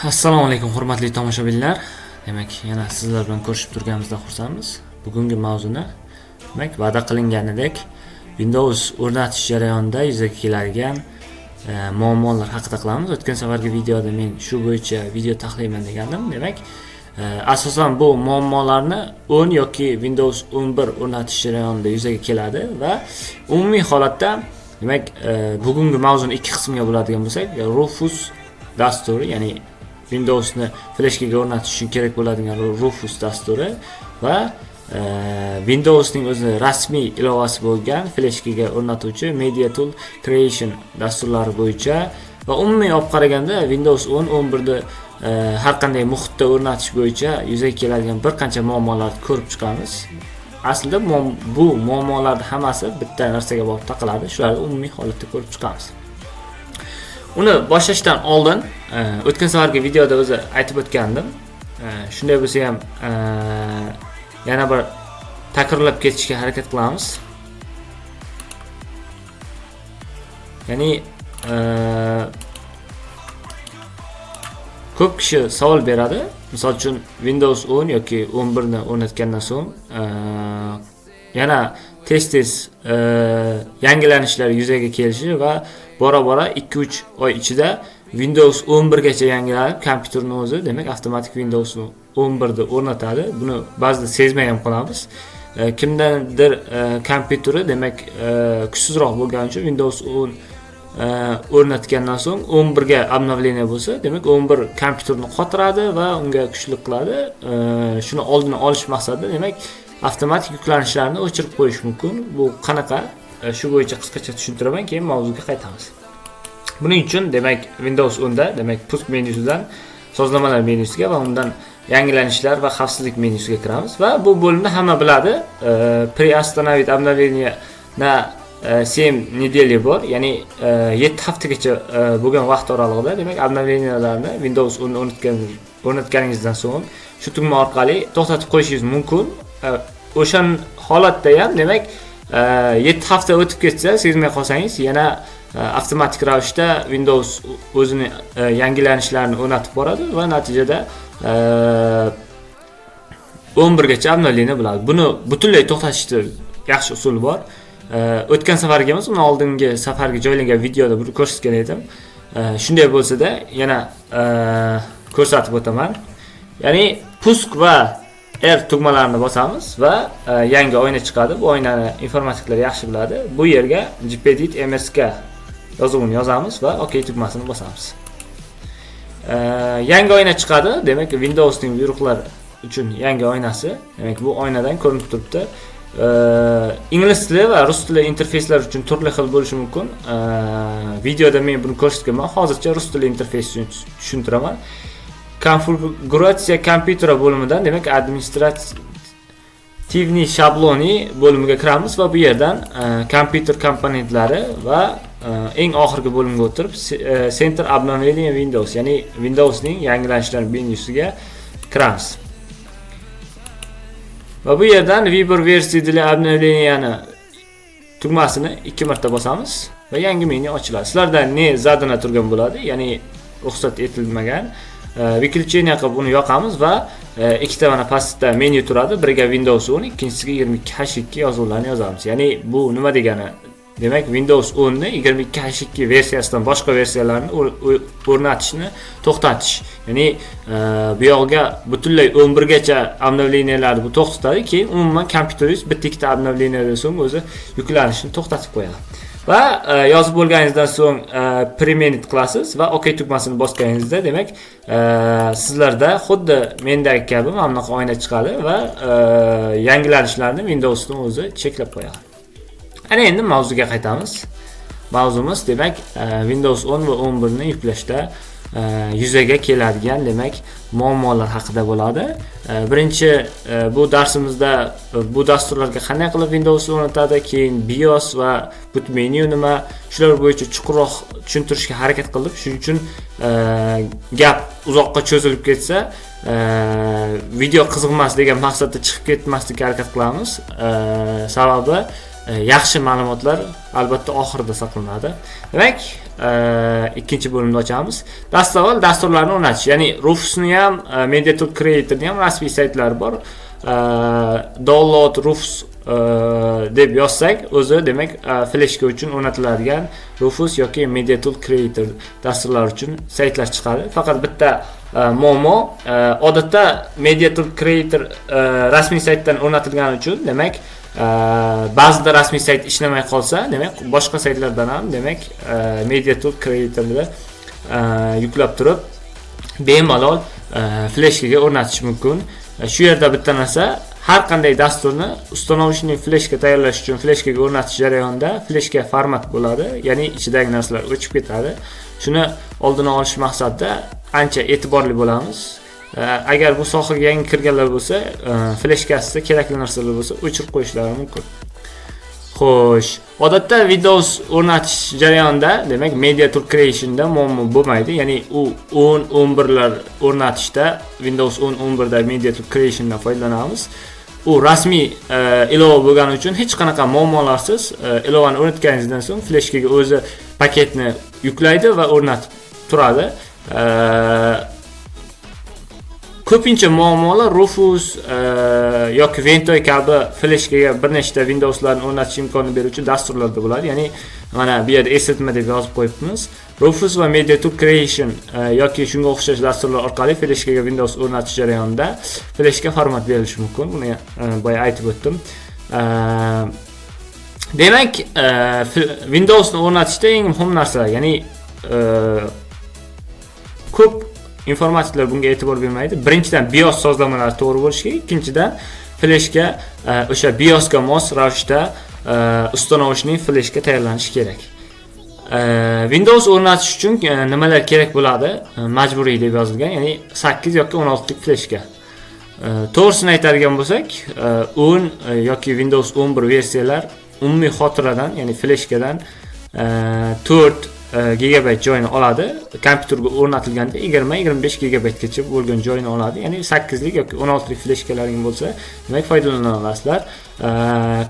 Assalomu alaykum hurmatli tomoshabinlar. Demak, yana sizlar bilan ko'rishib turganimizdan xursandmiz. Bugungi mavzuni demak va'da qilinganidek Windows o'rnatish jarayonida yuzaga keladigan muammolar haqida qilamiz. O'tgan safargi videoda men shu bo'yicha video tahlilman degandim. Demak, asosan bu muammolarni 10 yoki Windows 11 o'rnatish jarayonida yuzaga keladi va umumiy holatda demak bugungi mavzuni ikki qismga bo'ladigan bo'lsak, Rufus dasturi, ya'ni Windowsni flashkaga o'rnatish uchun kerak bo'ladigan Rufus dasturi va Windowsning o'zi rasmiy ilovasi bo'lgan flashkaga o'rnatuvchi MediaTool Creation dasturlari bo'yicha va umumiy olib qaraganda Windows 10, 11 har qanday muhitda o'rnatish bo'yicha yuzaga keladigan bir qancha muammolarni ko'rib chiqamiz. Aslida bu muammolarning hammasi bitta narsaga borib taqaladi. Shularni umumiy holatda ko'rib chiqamiz. Uni boshlashdan oldin o'tgan safargi videoda o'zi aytib o'tgandim. Shunday bo'lsa ham yana bir takrorlab ketishga harakat qilamiz. Ya'ni ko'p kishi savol beradi. Misol uchun Windows 10 yoki 11 ni o'rnatgandan so'ng yana tez yangilanishlar yuzaga kelishi va bora-bora 2-3 oy ichida Windows 11 gacha yangilanib, kompyuterning o'zi demak avtomatik Windows 11 ni o'rnatadi. Buni ba'zida sezmay ham qolamiz. Kimdandir kompyuteri demak kuchsizroq bo'lgani uchun Windows 10 o'rnatgandan so'ng 11 ga обновление bo'lsa, demak 11 kompyuterni qotiradi va unga kuchli qiladi. Shuni oldini olish maqsadida demak avtomatik yuklanishlarni o'chirib qo'yish mumkin. Bu qanaqa? Shu bo'yicha qisqacha tushuntiraman, keyin mavzuga qaytamiz. Buning uchun demak Windows 10 da demak pusk menyusidan sozlamalar menyusiga va undan yangilanishlar va xavfsizlik menyusiga kiramiz va bu bo'limni hamma biladi. Приостановить обновление на 7 недели bor, ya'ni 7 haftagacha bo'lgan vaqt oralig'ida demak obnovleniyalarni Windows 10 o'rnatganingizdan so'ng shu tugma orqali to'xtatib qo'yishingiz mumkin. O'sha holatda ham demak 7 hafta o'tib ketsa, sezmay qolsangiz yana avtomatik ravishda Windows o'zini yangilanishlarini o'rnatib boradi va natijada 11 gacha obnovleniya bo'ladi. Buni butunlay to'xtatishda yaxshi usul bor. O'tgan safarga emas, undan oldingi safarga joylangan videoda buni ko'rsatgan edim. Shunday bo'lsa-da yana ko'rsatib o'taman. Ya'ni pusk va R tugmalarini bosamiz va yangi oyna chiqadi. Bu oynani informatiklar yaxshi biladi. Bu yerga gpedit msk yozuvini yozamiz va OK tugmasini bosamiz. Yangi oyna chiqadi. Demak, Windowsning buyruqlar uchun yangi oynasi. Demak, bu oynadan ko'rinib turibdi. Ingliz tili va rus tili interfeyslar uchun turli xil bo'lishi mumkin. Videoda men buni ko'rsatganman. Hozircha rus tili interfeysini tushuntiraman. Konfiguratsiya kompyuteri bo'limidan demak administrativniy shabloni bo'limiga kiramiz va bu yerdan kompyuter komponentlari va eng oxirgi bo'limga o'tirib Center обновление Windows, ya'ni Windowsning yangilanishlar menyusiga kiramiz. Va bu yerdan Выбор versiya для обновленияni tugmasini 2 marta bosamiz va yangi menyu ochiladi. Sizlardan ne zadana turgan bo'ladi, ya'ni ruxsat etilmagan Выключение qilib uni yoqamiz va ikkita mana pastda menyu turadi. Biriga Windows 10, ikkinchisiga 22H2 yozuvlarni yozamiz. Ya'ni bu nima degani? Demak, Windows 10 ni 22H2 versiyasidan boshqa versiyalarni o'rnatishni to'xtatish. Ya'ni bu yoqqa butunlay 11 gacha obnovleniyalarni bu to'xtatadi, keyin umuman kompyuteringiz bitta ikkita obnovleniyadan so'ng o'zi yuklanishni to'xtatib qo'yadi. Va yozib bo'lganingizdan so'ng premenit qilasiz va OK tugmasini bosganingizda demak sizlarda xuddi mendagi kabi mana bunaqa oyna chiqadi va yangilanishlarni Windowsning o'zi cheklab qo'yadi. Ana endi mavzuga qaytamiz. Mavzumiz demak Windows 10 va 11 ni yuklashda yuzaga keladigan demak muammolar haqida bo'ladi. Birinchi bu darsimizda bu dasturlarga qanday qilib Windows o'rnatadi, keyin BIOS va boot menu nima, shular bo'yicha chuqurroq tushuntirishga harakat qildik. Shuning uchun gap uzoqqa cho'zilib ketsa, video qiziqmas degan maqsadda chiqib ketmaslikka harakat qilamiz. Sababi yaxshi ma'lumotlar albatta oxirida saqlanadi. Demak, ikkinchi bo'limda ochamiz. Dastavval dasturlarni o'rnatish, ya'ni Rufusni ham, MediaTool Creator'ning ham rasmiy saytlari bor. Download Rufus deb yozsak, o'zi demak fleshka uchun o'rnatiladigan Rufus yoki MediaTool Creator dasturlar uchun saytlar chiqadi. Faqat bitta muammo, odatda MediaTool Creator rasmiy saytdan o'rnatilgani uchun, demak, ba'zida rasmiy sayt ishlamay qolsa, demak, boshqa saytlardan ham, demak, MediaTool Creator'ni yuklab turib, bemalol fleshkaga o'rnatish mumkin. Shu yerda bitta narsa, har qanday dasturni uстановочный fleshka tayyorlash uchun fleshkaga o'rnatish jarayonida fleshka format bo'ladi, ya'ni ichidagi narsalar o'chib ketadi. Shuni oldini olish maqsadida ancha e'tiborli bo'lamiz. Agar bu sohaga yangi kirganlar bo'lsa, fleshkasida kerakli narsalar bo'lsa, o'chirib qo'yishlari mumkin. Xo'sh, odatda Windows o'rnatish jarayonida, demak, MediaTool Creation'da muammo bo'lmaydi. Ya'ni u 10-11 lar o'rnatishda Windows 10-11 da MediaTool Creation'dan foydalanamiz. U rasmiy ilova bo'lgani uchun hech qanaqa muammolarsiz ilovani o'rnatganingizdan so'ng fleshkaga o'zi paketni yuklaydi va o'rnatib turadi. Ko'pincha muammolar Rufus yoki Ventoy kabi fleshkaga bir nechta Windowslarni o'rnatish imkonini beruvchi dasturlarda bo'ladi. Ya'ni mana bu yerda eslatma deb yozib qo'yibmiz. Rufus va MediaTool Creation yoki shunga o'xshash dasturlar orqali fleshkaga Windows o'rnatish jarayonida fleshka format berilishi mumkin. Buni boya aytib o'tdim. Demak, Windowsni o'rnatishda eng muhim narsa, ya'ni ko'p informatiklar bunga e'tibor bermaydi. Birinchidan BIOS sozlamalari to'g'ri bo'lishi kerak, ikkinchidan fleshka o'sha BIOSga mos ravishda uстановочный fleshka tayyorlanishi kerak. Windows o'rnatish uchun nimalar kerak bo'ladi? Majburiy deb yozilgan, ya'ni 8 yoki 16 lik fleshka. To'g'risini aytadigan bo'lsak, 10 yoki Windows 11 versiyalar umumiy xotiradan, ya'ni fleshkadan 4 gigabayt joyini oladi. Kompyuterga o'rnatilganda 20-25 gigabaytgacha bo'lgan joyini oladi. Ya'ni 8 lik yoki 16 lik fleshkalaring bo'lsa, demak foydalana olasizlar.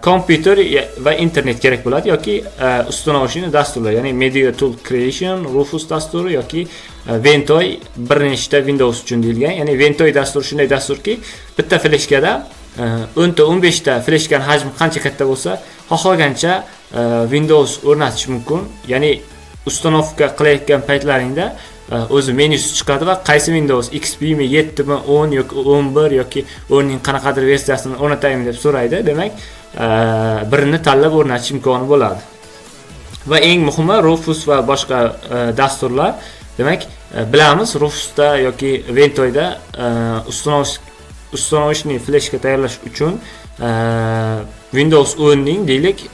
Kompyuter va internet kerak bo'ladi yoki uстановочный dasturlar, ya'ni MediaTool Creation, Rufus dasturi yoki Ventoy bir nechta Windows uchun deyilgan. Ya'ni Ventoy dasturi shunday dasturki, bitta fleshkada 10 ta 15 ta fleshkaning hajmi qancha katta bo'lsa, xohlagancha Windows o'rnatish mumkin. Ya'ni ustanovka qilayotgan paytlaringda o'zi menyusi chiqadi va qaysi Windows XP mi, 7 mi, 10 yoki 11 yoki 10 ning qanaqadir versiyasini o'rnataymi deb so'raydi. Demak, birini tanlab o'rnatish imkoni bo'ladi. Va eng muhimi Rufus va boshqa dasturlar. Demak, bilamiz Rufusda yoki Ventoyda uстановочный fleshka tayyorlash uchun Windows 10 ning deylik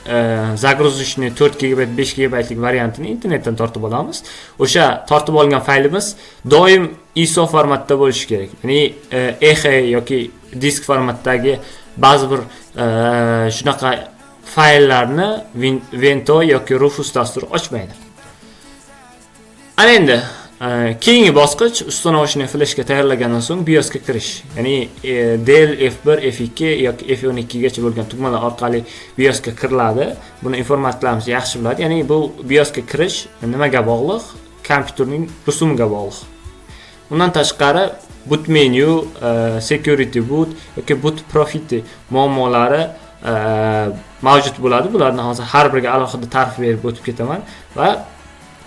загрузочный 4 GB 5 GB lik variantini internetdan tortib olamiz. O'sha tortib olgan faylimiz doim ISO formatda bo'lishi kerak. Ya'ni exe yoki disk formatdagi ba'zi bir shunaqa fayllarni Ventoy yoki Rufus dasturi ochmaydi. Ana endi keyingi bosqich uстановочный fleshka tayyorlagandan so'ng BIOSga kirish. Ya'ni Del F1, F2 yoki F12 gacha bo'lgan tugmalar orqali BIOSga kiriladi. Buni informatiklarimiz yaxshi biladi. Ya'ni bu BIOSga kirish nimaga bog'liq? Kompyuterning rusumiga bog'liq. Undan tashqari boot menu, security boot yoki boot profit muammolari mavjud bo'ladi. Bularni hozir har biriga alohida ta'rif berib o'tib ketaman va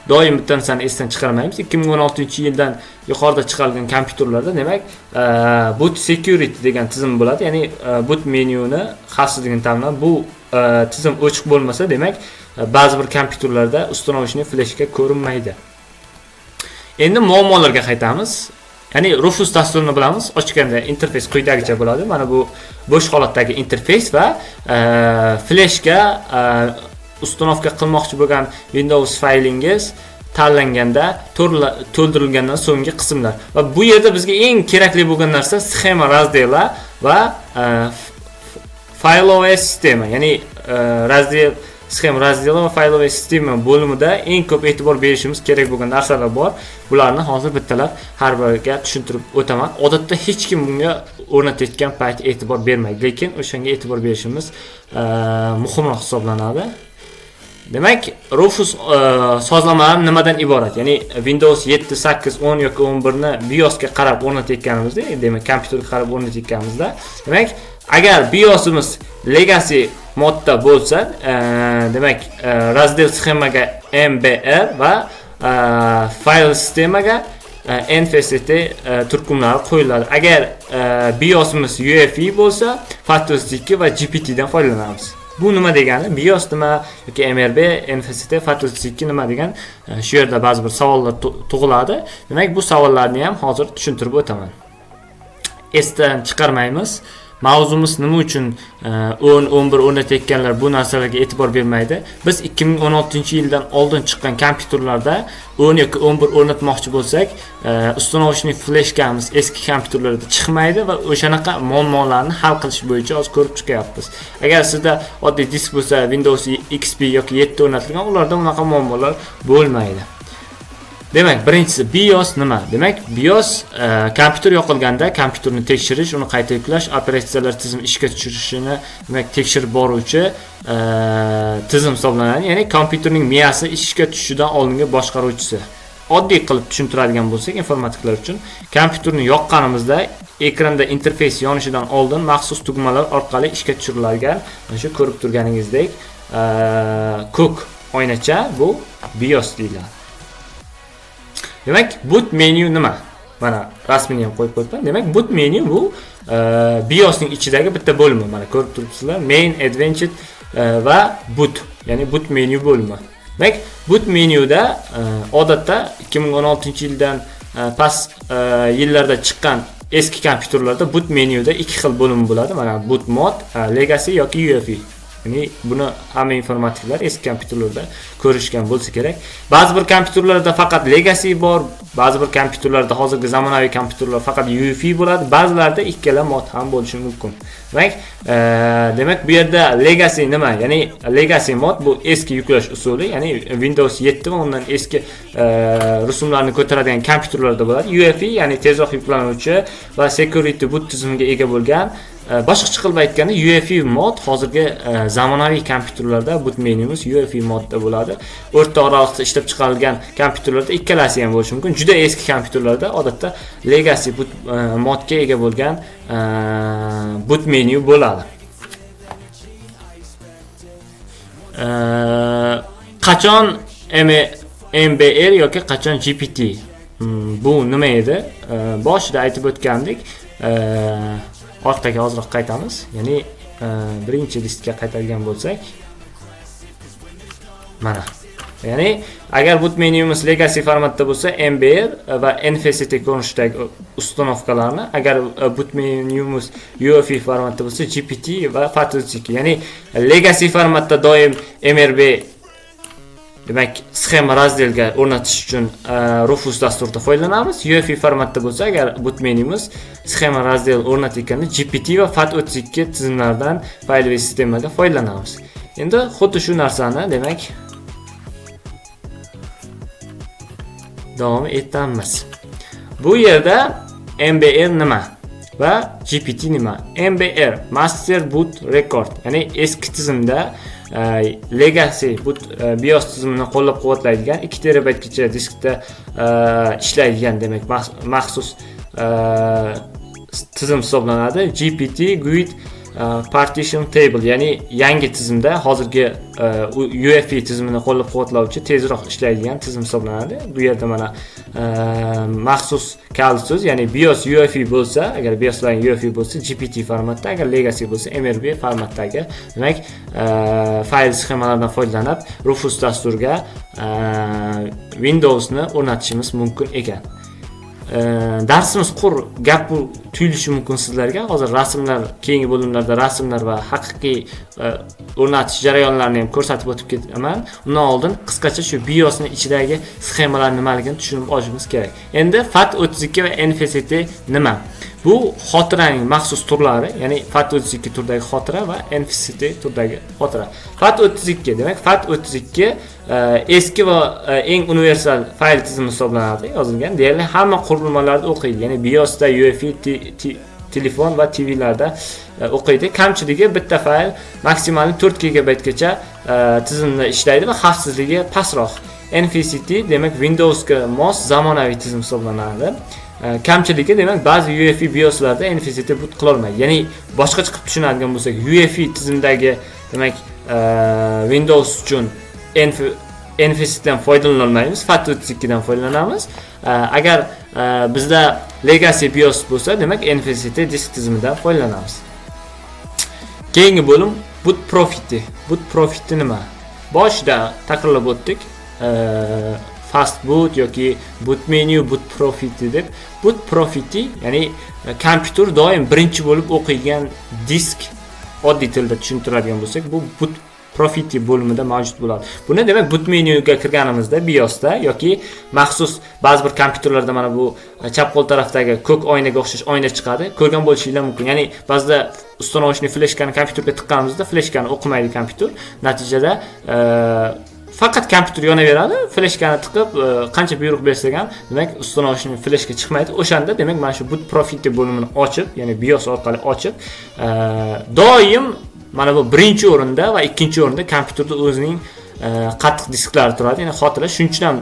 doim bitta narsani esdan chiqarmaymiz. 2016-yildan yuqorida chiqarilgan kompyuterlarda demak boot security degan tizim bo'ladi. Ya'ni boot menyuni xavfsizligini ta'minlab, bu tizim ochiq bo'lmasa, demak ba'zi bir kompyuterlarda uстановочный fleshka ko'rinmaydi. Endi muammolarga qaytamiz. Ya'ni Rufus dasturini bilamiz. Ochganda interfeys quyidagicha bo'ladi. Mana bu bo'sh holatdagi interfeys va fleshka uстановка qilmoqchi bo'lgan Windows faylingiz tanlanganda to'ldirilgandan so'nggi qismlar. Va bu yerda bizga eng kerakli bo'lgan narsa sxema razdellar va faylovaya sistema. Ya'ni razdel sxem razdeli va fayloviy sistema bo'limida eng ko'p e'tibor berishimiz kerak bo'lgan narsalar bor. Bularni hozir bittalab har biriga tushuntirib o'taman. Odatda hech kim bunga o'rnatayotgan payt e'tibor bermaydi, lekin o'shanga e'tibor berishimiz muhimroq hisoblanadi. Demak, Rufus sozlamalari nimadan iborat? Ya'ni Windows 7, 8, 10 yoki 11 ni BIOSga qarab o'rnatayotganimizda, demak, kompyuterga qarab o'rnatayotganimizda, demak, agar BIOSimiz legacy modda bo'lsa, demak, razdel sxemaga MBR va fayl sistemaga NFST turkumlari qo'yiladi. Agar BIOSimiz UEFI bo'lsa, FAT32 va GPT dan foydalanamiz. Bu nima degani? BIOS nima yoki MRB, NFST, FAT32 nima degan shu yerda ba'zi bir savollar tug'iladi. Demak, bu savollarni ham hozir tushuntirib o'taman. Esdan chiqarmaymiz. Mavzumiz nima uchun 10-11 o'rnatayotganlar bu narsalarga e'tibor bermaydi? Biz 2016-yildan oldin chiqqan kompyuterlarda 10 yoki 11 o'rnatmoqchi bo'lsak, uстановочный fleshkamiz eski kompyuterlarda chiqmaydi va o'shanaqa muammolarni hal qilish bo'yicha hozir ko'rib chiqyapmiz. Agar sizda oddiy disk bo'lsa, Windows XP yoki 7 o'rnatilgan, ularda unaqa muammolar bo'lmaydi. Demak, birinchisi BIOS nima? Demak, BIOS kompyuter yoqilganda kompyuterni tekshirish, uni qayta yuklash, operatsiyalar tizimi ishga tushirishini, demak, tekshirib boruvchi tizim hisoblanadi. Ya'ni kompyuterning miyasi ishga tushishidan oldingi boshqaruvchisi. Oddiy qilib tushuntiradigan bo'lsak, informatiklar uchun kompyuterni yoqqanimizda ekranda interfeys yonishidan oldin maxsus tugmalar orqali ishga tushirilgan, mana shu ko'rib turganingizdek ko'k oynacha bu BIOS deyiladi. Demak, boot menu nima? Mana rasmini ham qo'yib qo'yibman. Demak, boot menu bu BIOS ning ichidagi bitta bo'lim. Mana ko'rib turibsizlar, main, advanced va boot, ya'ni boot menu bo'limi. Demak, boot menyuda odatda 2016-yildan past yillarda chiqqan eski kompyuterlarda boot menyuda ikki xil bo'lim bo'ladi. Mana boot mode, legacy yoki UEFI. Ya'ni buni hamma informatiklar eski kompyuterlarda ko'rishgan bo'lsa kerak. Ba'zi bir kompyuterlarda faqat legacy bor, ba'zi bir kompyuterlarda hozirgi zamonaviy kompyuterlar faqat UEFI bo'ladi, ba'zilarda ikkala mod ham bo'lishi mumkin. Demak, bu yerda legacy nima? Ya'ni legacy mod bu eski yuklash usuli, ya'ni Windows 7 va undan eski rusumlarni ko'taradigan kompyuterlarda bo'ladi. UEFI, ya'ni tezroq yuklanuvchi va security boot tizimiga ega bo'lgan. Boshqacha qilib aytganda, UEFI mod hozirgi zamonaviy kompyuterlarda boot menyumiz UEFI modda bo'ladi. O'rta oraliqda ishlab chiqarilgan kompyuterlarda ikkalasi ham bo'lishi mumkin. Juda eski kompyuterlarda odatda legacy boot modga ega bo'lgan boot menu bo'ladi. Qachon MBR yoki qachon GPT? Bu nima edi? Boshida aytib o'tgandik. Orqaga ozroq qaytamiz. Ya'ni birinchi listga qaytadigan bo'lsak, mana. Ya'ni agar boot menyumiz legacy formatda bo'lsa, MBR va NFST ko'rinishdagi ustanovkalarni, agar boot menyumiz UEFI formatda bo'lsa, GPT va FAT32. Ya'ni legacy formatda doim MRB, demak, sxema razdelga o'rnatish uchun Rufus dasturida foydalanamiz. UEFI formatda bo'lsa, agar boot menyumiz sxema razdel o'rnatilganda GPT va FAT32 tizimlaridan fayloviy sistemaga foydalanamiz. Endi xuddi shu narsani, demak, davom etamiz. Bu yerda MBR nima va GPT nima? MBR Master Boot Record, ya'ni eski tizimda legacy boot BIOS tizimini qo'llab-quvvatlaydigan 2 terabaytgacha diskda ishlaydigan, demak, maxsus tizim hisoblanadi. GPT GUID Partition Table, ya'ni yangi tizimda hozirgi UEFI tizimini qo'llab-quvvatlovchi tezroq ishlaydigan tizim hisoblanadi. Bu yerda mana maxsus kalsiz, ya'ni BIOS UEFI bo'lsa, agar BIOS bilan UEFI bo'lsa GPT formatda, agar legacy bo'lsa MRB formatdagi, demak, fayl sxemalardan foydalanib Rufus dasturiga Windowsni o'rnatishimiz mumkin ekan. Darsimiz qur gap tuyulishi mumkin sizlarga. Hozir rasmlar, keyingi bo'limlarda rasmlar va haqiqiy o'rnatish jarayonlarini ham ko'rsatib o'tib ketaman. Undan oldin qisqacha shu BIOS ning ichidagi sxemalar nimaligini tushunib olishimiz kerak. Endi FAT32 va NFST nima? Bu xotiraning maxsus turlari, ya'ni FAT32 turdagi xotira va NFCT turdagi xotira. FAT32 demak FAT32 eski va eng universal fayl tizimi hisoblanadi, yozilgan. Deyarli hamma qurilmalarda o'qiydi. Ya'ni BIOSda, UEFI, telefon va TVlarda o'qiydi. Kamchiligi bitta fayl maksimal 4 GB gacha tizimda ishlaydi va xavfsizligi pastroq. NFCT demak Windowsga mos zamonaviy tizim hisoblanadi. Kamchiligi demak ba'zi UEFI BIOSlarda NFCT boot qila olmaydi. Ya'ni boshqacha qilib tushunadigan bo'lsak, UEFI tizimdagi demak Windows uchun NFCT dan foydalana olmaymiz, FAT32 dan foydalanamiz. Agar bizda Legacy BIOS bo'lsa, demak NFCT disk tizimidan foydalanamiz. Keyingi bo'lim boot profiti. Boot profiti nima? Boshida takrorlab o'tdik. Fast boot yoki boot menu, boot profiti deb. Boot profiti ya'ni kompyuter doim birinchi bo'lib o'qiydigan disk, oddiy tilda tushuntiradigan bo'lsak, bu boot profiti bo'limida mavjud bo'ladi. Buni demak boot menyuga kirganimizda BIOSda yoki maxsus ba'zi bir kompyuterlarda mana bu chap qo'l tarafdagi ko'k oynaga o'xshash oyna chiqadi. Ko'rgan bo'lishinglar mumkin. Ya'ni ba'zida uстановочный fleshkani kompyuterga tiqqanimizda fleshkani o'qimaydi kompyuter. Natijada faqat kompyuter yonaveradi. Fleshkani tiqib qancha buyruq bersak ham, demak uстановочный fleshka chiqmaydi. O'shanda demak mana shu boot profiti bo'limini ochib, ya'ni BIOS orqali ochib, doim mana bu birinchi o'rinda va ikkinchi o'rinda kompyuterda o'zining qattiq disklari turadi. Ya'ni xotira shunchdan ham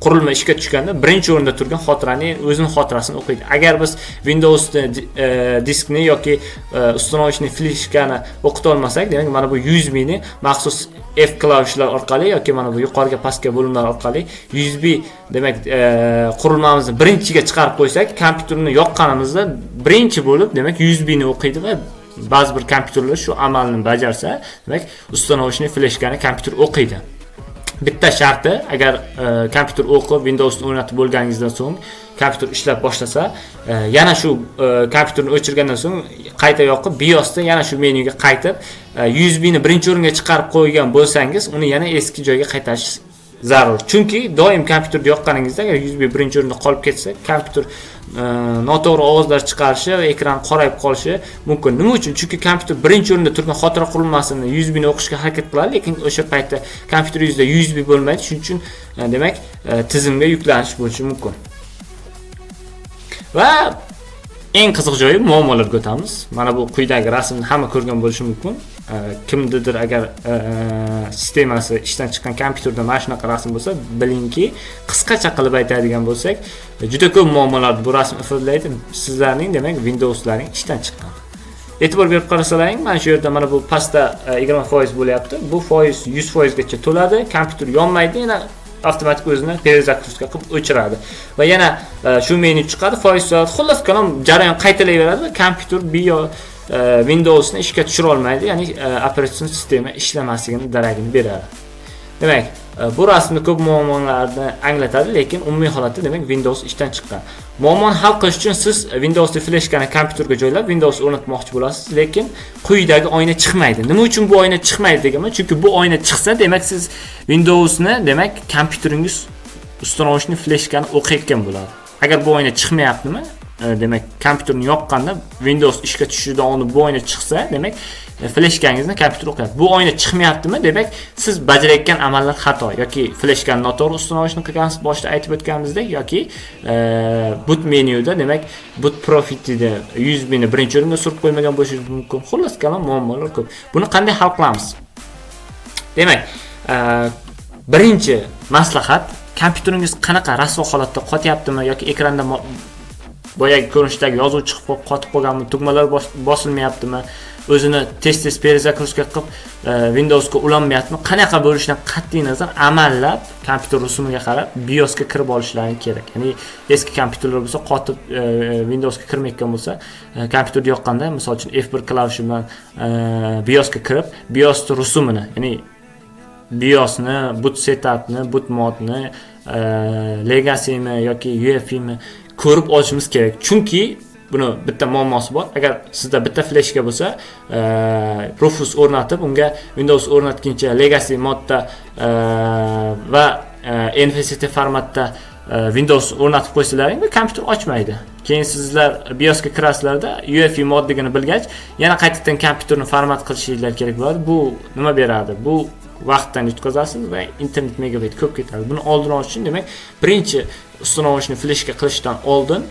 qurilma ishga tushganda birinchi o'rinda turgan xotirani o'zining xotirasini o'qiydi. Agar biz Windows diskni yoki uстановочный fleshkani o'qita olmasak, demak mana bu USB ni maxsus F klavishlar orqali yoki mana bu yuqoriga pastga bo'limlar orqali USB demak qurilmamizni birinchiga chiqarib qo'ysak, kompyuterni yoqqanimizda birinchi bo'lib demak USB ni o'qiydi va ba'zi bir kompyuterlar shu amalni bajarsa, demak uстановочный fleshkani kompyuter o'qiydi. Bitta sharti, agar kompyuter o'qib Windowsni o'rnatib bo'lganingizdan so'ng kompyuter ishlab boshlasa, yana shu kompyuterni o'chirgandan so'ng qayta yoqib BIOSda yana shu menyuga qaytib USB ni birinchi o'ringa chiqarib qo'ygan bo'lsangiz, uni yana eski joyga qaytarish zarur. Chunki doim kompyuterni yoqqaningizda agar USB birinchi o'rinda qolib ketsa, kompyuter noto'g'ri ovozlar chiqarishi va ekran qorayib qolishi mumkin. Nima uchun? Chunki kompyuter birinchi o'rinda turgan xotira qurilmasini USB ni o'qishga harakat qiladi, lekin o'sha paytda kompyuter yuzida USB bo'lmaydi. Shuning uchun demak tizimga yuklanish bo'lishi mumkin. Va eng qiziq joyi muammolarga o'tamiz. Mana bu quyidagi rasmni hamma ko'rgan bo'lishi mumkin. Kimnidir agar sistemasi ishdan chiqqan kompyuterda mana shunaqa rasm bo'lsa, bilingki, qisqacha qilib aytadigan bo'lsak, juda ko'p muammolarni bu rasm ifodalaydi. Sizlarning demak Windowslaring ishdan chiqqan. E'tibor berib qarasalaring, mana shu yerda mana bu pastda 20% bo'lyapti. Bu foiz 100% gacha to'ladi. Kompyuter yonmaydi, yana avtomatik o'zini перезагрузка qilib o'chiradi. Va yana shu menyu chiqadi, foiz soat. Xullas kalom jarayon qaytalayveradi va kompyuter Windowsni ishga tushira olmaydi, ya'ni operatsion sistema ishlamasligini daragini beradi. Demak, bu rasmni ko'p muammolarni anglatadi, lekin umumiy holatda demak Windows ishdan chiqqan. Muammoni hal qilish uchun siz Windowsni fleshkani kompyuterga joylab Windows o'rnatmoqchi bo'lasiz, lekin quyidagi oyna chiqmaydi. Nima uchun bu oyna chiqmaydi degaman? Chunki bu oyna chiqsa, demak siz Windowsni demak kompyuteringiz uстановочный fleshkani o'qiyotgan bo'ladi. Agar bu oyna chiqmayaptimi? Demak kompyuterni yoqqanda Windows ishga tushishida oldin bu oyna chiqsa, demak fleshkangizni kompyuter o'qiyapti. Bu oyna chiqmayaptimi? Demak siz bajarayotgan amallar xato yoki fleshkani noto'g'ri uстановочный qilgansiz, boshda aytib o'tganimizdek, yoki boot menyuda demak boot profitida USB ni birinchi o'ringa surib qo'ymagan bo'lishi mumkin. Xullas kalom muammolar ko'p. Buni qanday hal qilamiz? Demak, birinchi maslahat, kompyuteringiz qanaqa rasvo holatda qotyaptimi yoki ekranda boyagi ko'rinishdagi yozuv chiqib qotib qolganmi, tugmalar bosilmayaptimi, o'zini tez-tez перезагрузка qilib Windowsga ulanmayaptimi, qanaqa bo'lishidan qat'iy nazar amallab kompyuter rusumiga qarab BIOSga kirib olishlari kerak. Ya'ni eski kompyuterlar bo'lsa, qotib Windowsga kirmayotgan bo'lsa, kompyuter yoqqanda, misol uchun F1 klavishi bilan BIOSga kirib, BIOS rusumini, ya'ni BIOSni, boot setupni, boot modni, Legacy'mi yoki UEFI'mi ko'rib olishimiz kerak. Chunki buni bitta muammosi bor. Agar sizda bitta fleshka bo'lsa, Rufus o'rnatib, unga Windows o'rnatguncha Legacy modda va NFCT formatda Windows o'rnatib qo'ysalaring bu kompyuter ochmaydi. Keyin sizlar BIOSga kirasizlarda UEFI modligini bilgach, yana qaytadan kompyuterni format qilishingiz kerak bo'ladi. Bu nima beradi? Bu vaqtdan yutkazasiz va internet megabit ko'p ketadi. Buni oldini olish uchun demak, birinchi ustanovishni fleshga qilishdan oldin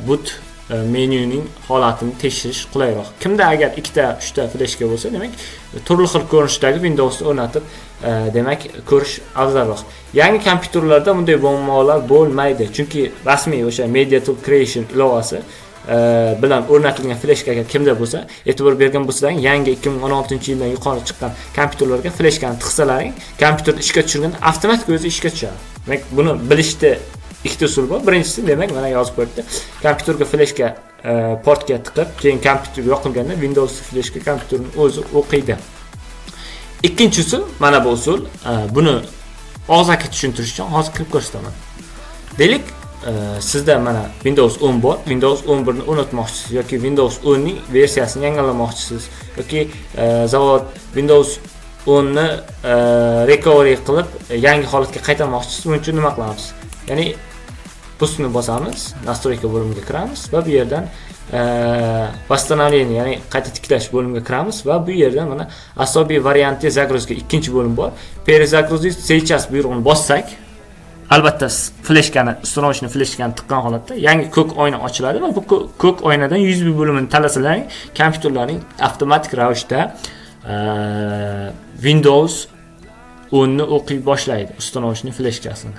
boot menyuning holatini tekshirish qulayroq. Kimda agar 2 ta, 3 ta fleshka bo'lsa, demak, turli xil ko'rinishdagi Windowsni o'rnatib, demak, ko'rish afzalroq. Yangi kompyuterlarda bunday muammolar bo'lmaydi, chunki rasmiy o'sha MediaTool Creation ilovasi bilan o'rnatilgan fleshkaga kimda bo'lsa, e'tibor bergan bo'lsalaring, yangi 2016-yildan yuqori chiqqan kompyuterlarga fleshkani tiqsalaring, kompyuterni ishga tushirganda avtomatik o'zi ishga tushadi. Demak, buni bilishda ikkita usul bor. Birinchisi, demak, mana yozib qo'yibdi. Kompyuterga fleshka portga tiqib, keyin kompyuter yoqilganda Windows fleshka kompyuterni o'zi o'qiydi. Ikkinchi usul mana bu usul. Buni og'zaki tushuntirish uchun hozir kirib ko'rsataman. Deylik, sizda mana Windows 10 bor. Windows 11 ni o'rnatmoqchisiz yoki Windows 10 ning versiyasini yangilamoqchisiz yoki zavod Windows 10 ni recovery qilib yangi holatga qaytarmoqchisiz. Buning uchun nima qilamiz? Ya'ni bustni bosamiz, настройка bo'limiga kiramiz va bu yerdan восстановление, ya'ni qayta tiklash bo'limiga kiramiz va bu yerdan mana особый varianti загрузка ikkinchi bo'lim bor. Перезагрузить сейчас buyrug'ini bossak, albatta fleshkani, ustanovishni fleshkani tiqqan holatda yangi ko'k oyna ochiladi va bu ko'k oynadan USB bo'limini tanlasalaring, kompyuterlarning avtomatik ravishda Windows 10 ni o'qiy boshlaydi, ustanovishni fleshkasini.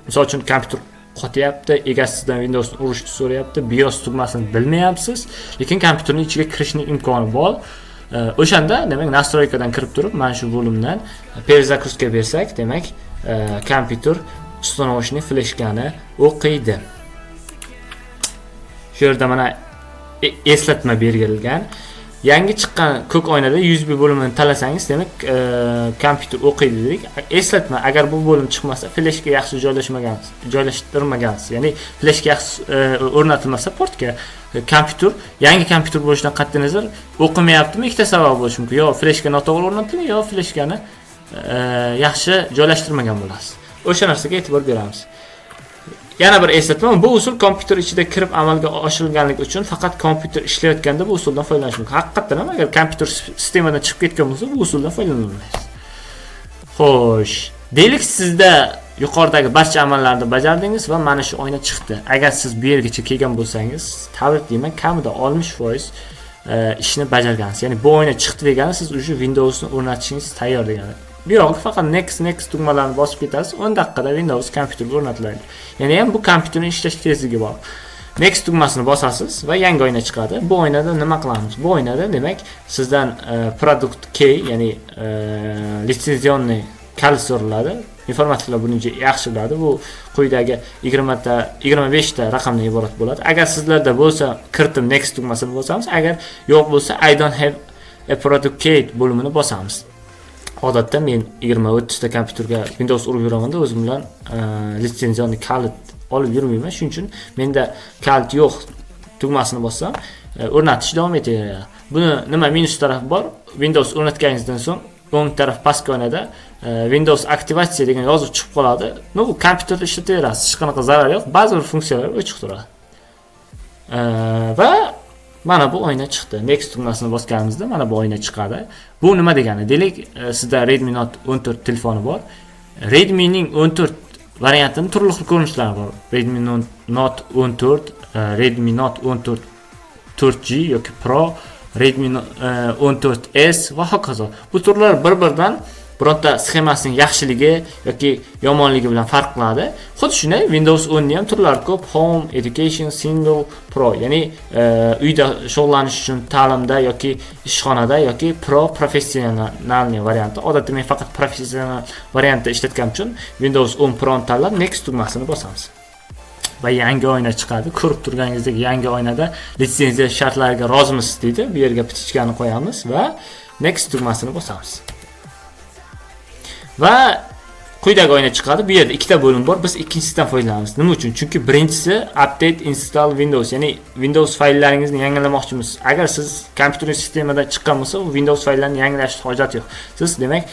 Misol uchun kompyuter qotyapti, egasidan Windowsni urishni so'rayapti, BIOS tugmasini bilmayapsiz, lekin kompyuterning ichiga kirishning imkoni bor. O'shanda demak настройкадан kirib turib, mana shu bo'limdan перезагрузка bersak, demak, kompyuter ustanovishni fleshkani o'qiydi. Shu yerda mana eslatma berilgan. Yangi chiqqan ko'k oynada USB bo'limini tanlasangiz, demak, kompyuter o'qiydi dedik. Eslatma, agar bu bo'lim chiqmasa, fleshga yaxshi joylashtirmagansiz, ya'ni fleshga yaxshi o'rnatilmasa portga, kompyuter yangi kompyuter bo'lishidan qat'iy nazar o'qimayaptimi? Ikkita sabab bo'lishi mumkin. Yo fleshga noto'g'ri o'rnatilgan, yo fleshkani yaxshi joylashtirmagan bo'lasiz. O'sha narsaga e'tibor beramiz. Yana bir eslatma, bu usul kompyuter ichida kirib amalga oshirilganligi uchun faqat kompyuter ishlayotganda bu usuldan foydalanish mumkin. Haqiqatan ham agar kompyuter sistemadan chiqib ketgan bo'lsa, bu usuldan foydalanolmaysiz. Xo'sh, deylik sizda yuqoridagi barcha amallarni bajardingiz va mana shu oyna chiqdi. Agar siz bu yergacha kelgan bo'lsangiz, tabriklayman, kamida 60% ishni bajargansiz. Ya'ni bu oyna chiqdi degani siz уже Windowsni o'rnatishingiz tayyor degani. Bu yo'q, faqat next tugmalarini bosib ketasiz, 10 daqiqada Windows kompyuterga o'rnatiladi. Ya'ni ham bu kompyuterning ishlash tezligi bor. Next tugmasini bosasiz va yangi oyna chiqadi. Bu oynada nima qilamiz? Bu oynada demak sizdan product key, ya'ni litsenzionni kali so'raladi. Informatiklar buni yaxshi biladi. Bu quyidagi 25 ta raqamdan iborat bo'ladi. Agar sizlarda bo'lsa, kiritim next tugmasini bosamiz. Agar yo'q bo'lsa, I don't have a product key bo'limini bosamiz. Odatda men 20-30 ta kompyuterga Windows urib yuramanda o'zim bilan litsenzionni kalit olib yurmayman. Shuning uchun menda kalit yo'q tugmasini bossam, o'rnatish davom etaveradi. Buni nima minus tarafi bor? Windows o'rnatganingizdan so'ng o'ng taraf pastki oynada Windows aktivatsiya degan yozuv chiqib qoladi. Bu kompyuterda ishlataverasiz, hech qanaqa zarar yo'q. Ba'zi bir funksiyalar o'chib turadi. Va mana bu oyna chiqdi. Next tugmasini bosganimizda mana bu oyna chiqadi. Bu nima degani? Deylik, sizda Redmi Note 14 telefoni bor. Redmi ning 14 variantining turli xil ko'rinishlari bor. Redmi Note 14, Redmi Note 14 4G yoki Pro, Redmi 14S va hokazo. Bu turlar bir-biridan bironta sxemasining yaxshiligi yoki yomonligi bilan farq qiladi. Xuddi shunday Windows 10 ni ham turlari ko'p: Home, Education, Single, Pro, ya'ni uyda shug'ullanish uchun ta'limda yoki ishxonada yoki Pro professionalniy varianti. Odatda men faqat professional variantda ishlatganim uchun Windows 10 Pro ni tanlab next tugmasini bosamiz. Va yangi oyna chiqadi. Ko'rib turganingizdek, yangi oynada litsenziya shartlariga rozimisiz deydi. Bu yerga pitichkani qo'yamiz va next tugmasini bosamiz. Va quyidagi oyna chiqadi. Bu yerda ikkita bo'lim bor. Biz ikkinchisidan foydalanamiz. Nima uchun? Chunki birinchisi update install Windows, ya'ni Windows fayllaringizni yangilamoqchimisiz. Agar siz kompyuter sistemadan chiqqan bo'lsa, Windows fayllarni yangilashning hojati yo'q. Siz demak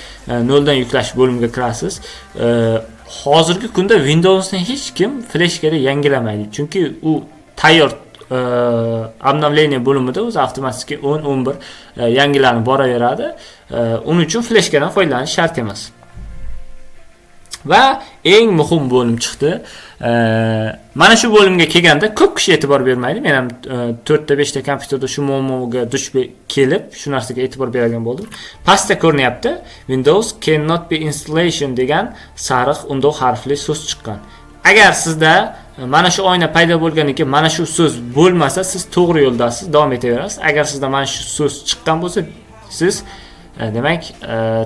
noldan yuklash bo'limiga kirasiz. hozirgi kunda Windows'ni hech kim fleshkaga yangilamaydi. Chunki u tayyor обновление bo'limida o'zi avtomatik 10-11 yangilanib boraveradi. Uning uchun fleshkadan foydalanish shart emas. Va eng muhim bo'lim chiqdi. Mana shu bo'limga kelganda ko'p kishi e'tibor bermaydi. Men ham 4 ta 5 ta kompyuterda shu muammoga duch kelib, shu narsaga e'tibor beradigan bo'ldim. Pastda ko'rinyapti. Windows cannot be installation degan sariq undoq harfli so'z chiqqan. Agar sizda mana shu oyna paydo bo'lgandan keyin mana shu so'z bo'lmasa, siz to'g'ri yo'ldasiz, davom etaverasiz. Agar sizda mana shu so'z chiqqan bo'lsa, siz demak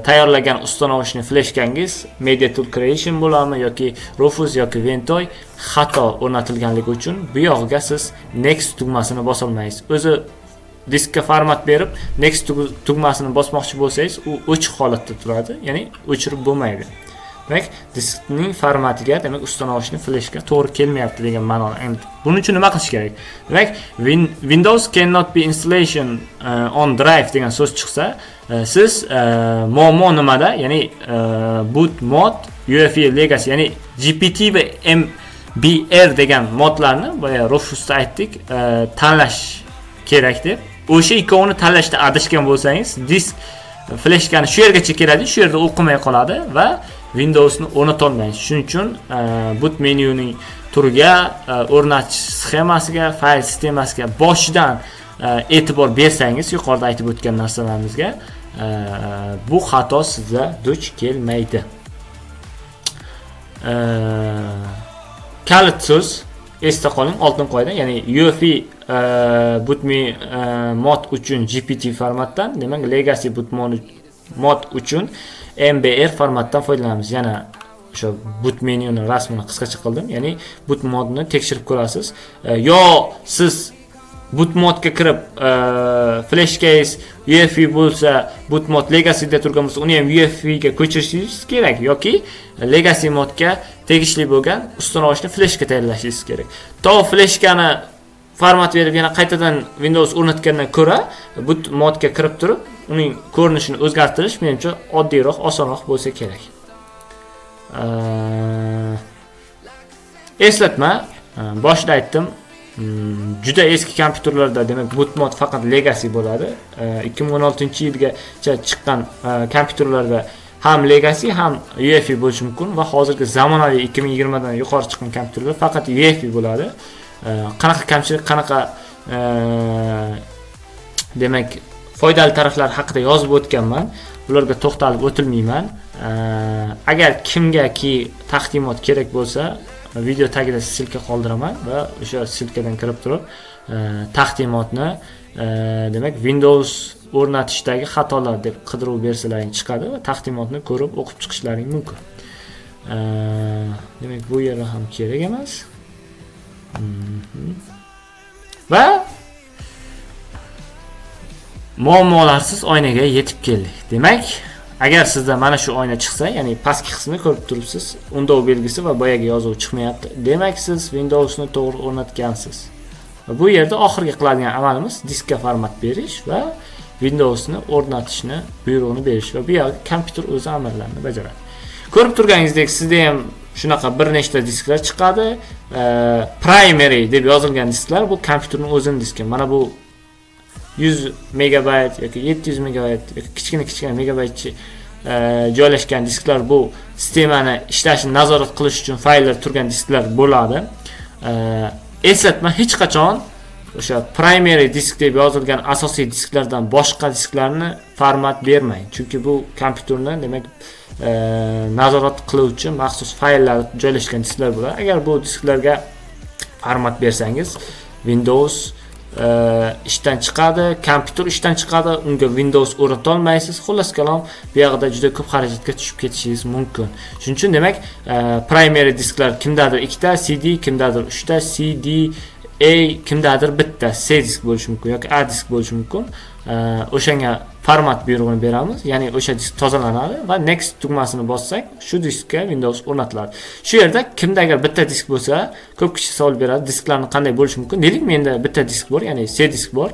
tayyorlagan uстановочный fleshkangiz MediaTool Creation bo'ladimi yoki Rufus yoki Ventoy xato o'rnatilganligi uchun bu yog'iga siz Next tugmasini bosa olmaysiz. O'zi diskka format berib Next tugmasini bosmoqchi bo'lsangiz, u o'chiq holatda turadi, ya'ni o'chirib bo'lmaydi. Demak, diskning formatiga, demak, uстановочный fleshga to'g'ri kelmayapti degan ma'noni. Buning uchun nima qilish kerak? Demak, Windows cannot be installation on drive degan so'z chiqsa, siz muammo nimada? Ya'ni boot mod, UEFI legacy, ya'ni GPT va MBR degan modlarni boya Rufusda aytdik, tanlash kerak deb. O'sha ikkovini tanlashda adashgan bo'lsangiz, disk fleshkani shu yergacha keladi, shu yerda o'qimay qoladi va Windowsni o'rnata olmaysiz. Shuning uchun boot menyuning turiga, o'rnatish sxemasiga, fayl sistemasiga boshidan e'tibor bersangiz, yuqorida aytib o'tgan narsalarimizga, bu xato sizga duch kelmaydi. Kalit so'z esda qoling, oltin qoida, ya'ni UEFI bootme mod uchun GPT formatdan, demak legacy boot mod uchun MBR formatdan foydalanamiz. Yana o'sha boot menyuni rasmini qisqacha qildim. Ya'ni boot modni tekshirib ko'rasiz. Yo siz boot modga kirib fleshkangiz UEFI bo'lsa, boot mod legacy da turgan bo'lsa, uni ham UEFI ga ko'chirishingiz kerak yoki legacy modga tegishli bo'lgan uстановочный fleshka tayyorlashingiz kerak. To fleshkani format berib yana qaytadan Windows o'rnatgandan ko'ra boot modga kirib turib, uning ko'rinishini o'zgartirish menimcha oddiyroq, osonroq bo'lsa kerak. Eslatma, boshida aytdim, juda eski kompyuterlarda demak boot mod faqat legacy bo'ladi. 2016-yilgacha chiqqan kompyuterlarda ham legacy ham UEFI bo'lishi mumkin va hozirgi zamonaviy 2020 dan yuqori chiqqan kompyuterlar faqat UEFI bo'ladi. Qanaqa kamchilik, qanaqa demak foydali taraflar haqida yozib o'tganman. Bularga to'xtalib o'tilmayman. Agar kimgaki taqdimot kerak bo'lsa, video tagida silka qoldiraman va o'sha silkadan kirib turib taqdimotni demak Windows o'rnatishdagi xatolar deb qidiruv bersalaring chiqadi va taqdimotni ko'rib o'qib chiqishlaring mumkin. Demak bu yerda ham kerak emas. Va muammolarsiz oynaga yetib keldik. Demak, agar sizda mana shu oyna chiqsa, ya'ni pastki qismini ko'rib turibsiz, unda u belgisi va boyagi yozuv chiqmayapti. Demak, siz Windowsni to'g'ri o'rnatgansiz. Va bu yerda oxirgi qiladigan amalimiz diskka format berish va Windowsni o'rnatishni buyrug'ini berish va bu yerda kompyuter o'zi amallarni bajaradi. Ko'rib turganingizdek, sizda ham shunaqa bir nechta disklar chiqadi. Primary deb yozilgan disklar bu kompyuterning o'zining diski. Mana bu 100 megabayt yoki 700 megabayt yoki kichkina megabaytchi joylashgan disklar bu sistemani ishlashini nazorat qilish uchun fayllar turgan disklar bo'ladi. Eslatma, hech qachon o'sha primary disk deb yozilgan asosiy disklardan boshqa disklarni format bermang. Chunki bu kompyuterni demak nazorat qiluvchi maxsus fayllar joylashgan disklar bo'ladi. Agar bu disklarga format bersangiz, Windows ishdan chiqadi, kompyuter ishdan chiqadi, unga Windows o'rnata olmaysiz. Xullas kalom, bu yerda juda ko'p xarajatga tushib ketishingiz mumkin. Shuning uchun demak, primary disklar kimdadir 2 ta, CD kimdadir 3 ta, CD kimdadir bitta C disk bo'lishi mumkin yoki A disk bo'lishi mumkin. O'shanga format buyrug'ini beramiz, ya'ni o'sha disk tozalanadi va next tugmasini bossak, shu diskka Windows o'rnatiladi. Shu yerda kimdadir bitta disk bo'lsa, ko'p kishi savol beradi, disklarni qanday bo'lishi mumkin? Deylik, menda bitta disk bor, ya'ni C disk bor.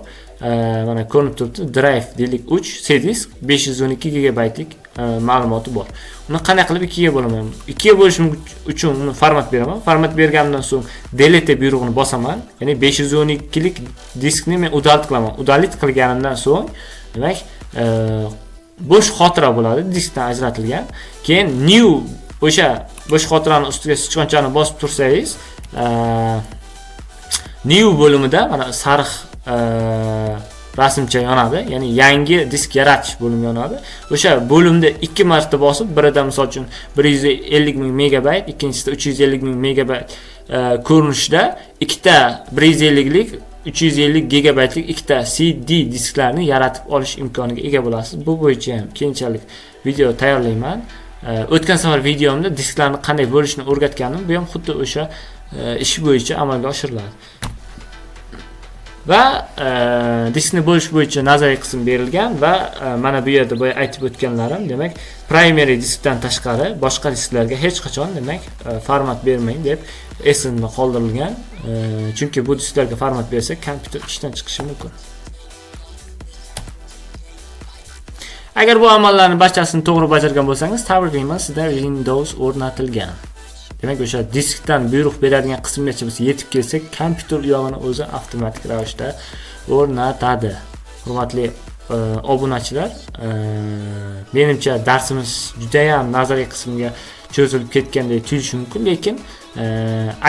Mana ko'rinib turibdi, drive deylik 3 C disk 512 gigabaytlik ma'lumoti bor. Uni qanday qilib ikkiga bo'laman? Ikkiga bo'lishim uchun uni format beraman. Format bergandan so'ng delete buyrug'ini bosaman. Ya'ni 512 lik diskni men udalit qilaman. Udalit qilganimdan so'ng, demak, bo'sh xotira bo'ladi, diskdan ajratilgan. Keyin new o'sha bo'sh xotirani ustiga sichqonchani bosib tursangiz, new bo'limida mana sariq rasmcha yonadi, ya'ni yangi disk yaratish bo'limi yonadi. O'sha bo'limda 2 marta bosib, birida misol uchun 150 ming megabayt, ikkinchisida 350 ming megabayt ko'rinishda ikkita 150 lik 350 gigabaytlik ikkita CD disklarni yaratib olish imkoniga ega bo'lasiz. Bu bo'yicha ham keyinchalik video tayyorlayman. O'tgan safar videomda disklarni qanday bo'lishni o'rgatganim, bu ham xuddi o'sha ish bo'yicha amalga oshiriladi. Va diskni bo'lish bo'yicha nazariy qism berilgan va mana bu yerda boya aytib o'tganlarim, demak, primary diskdan tashqari boshqa disklarga hech qachon, demak, format bermang deb esimda qoldirilgan. Chunki bu disklarga format bersak, kompyuter ishdan chiqishi mumkin. Agar bu amallarning barchasini to'g'ri bajargan bo'lsangiz, tabriklayman, sizda Windows o'rnatilgan. Demak, o'sha diskdan buyruq beradigan qismgacha biz yetib kelsak, kompyuter uyog'ini o'zi avtomatik ravishda o'rnatadi. Hurmatli obunachilar, menimcha darsimiz juda ham nazariy qismga cho'zilib ketgandek tuyulishi mumkin, lekin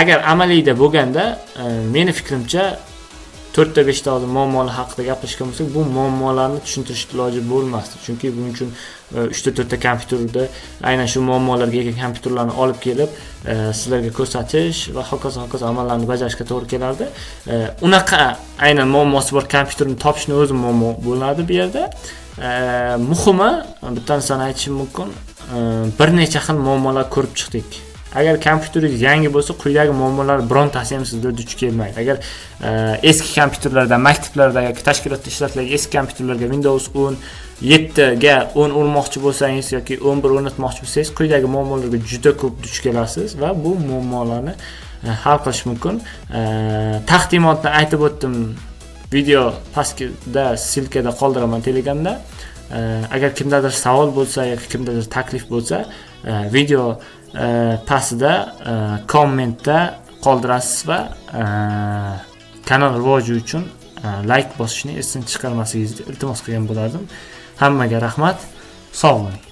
agar amaliyda bo'lganda, meni fikrimcha 4 ta 5 ta muammolar haqida gapirishgan bo'lsak, bu muammolarni tushuntirish iloji bo'lmasdi. Chunki buning uchun 3 ta 4 ta kompyuterda aynan shu muammolarga ega kompyuterlarni olib kelib, sizlarga ko'rsatish va hokazo amallarni bajarishga to'g'ri kelardi. Unaqa aynan muammosi bor kompyuterni topishni o'zi muammo bo'ladi bu yerda. Muhimi, bittanisini aytishim mumkin, bir necha xil muammolar ko'rib chiqdik. Agar kompyuteringiz yangi bo'lsa, quyidagi muammolar birontasi ham sizga duch kelmaydi. Agar eski kompyuterlarda, maktablarda yoki tashkilotda ishlatiladigan eski kompyuterlarga Windows 17 ga 10 urmoqchi bo'lsangiz yoki 11 o'rnatmoqchi bo'lsangiz, quyidagi muammolarga juda ko'p duch kelasiz va bu muammolarni hal qilish mumkin. Taqdimotni aytib o'tdim. Video pastda silkada qoldiraman Telegramda. Agar kimdadir savol bo'lsa yoki kimdadir taklif bo'lsa, video pastda kommentda qoldirasiz va kanal rivoji uchun like bosishni esdan chiqarmasligingizni iltimos qilgan bo'lardim. Hammaga rahmat, sog' bo'ling.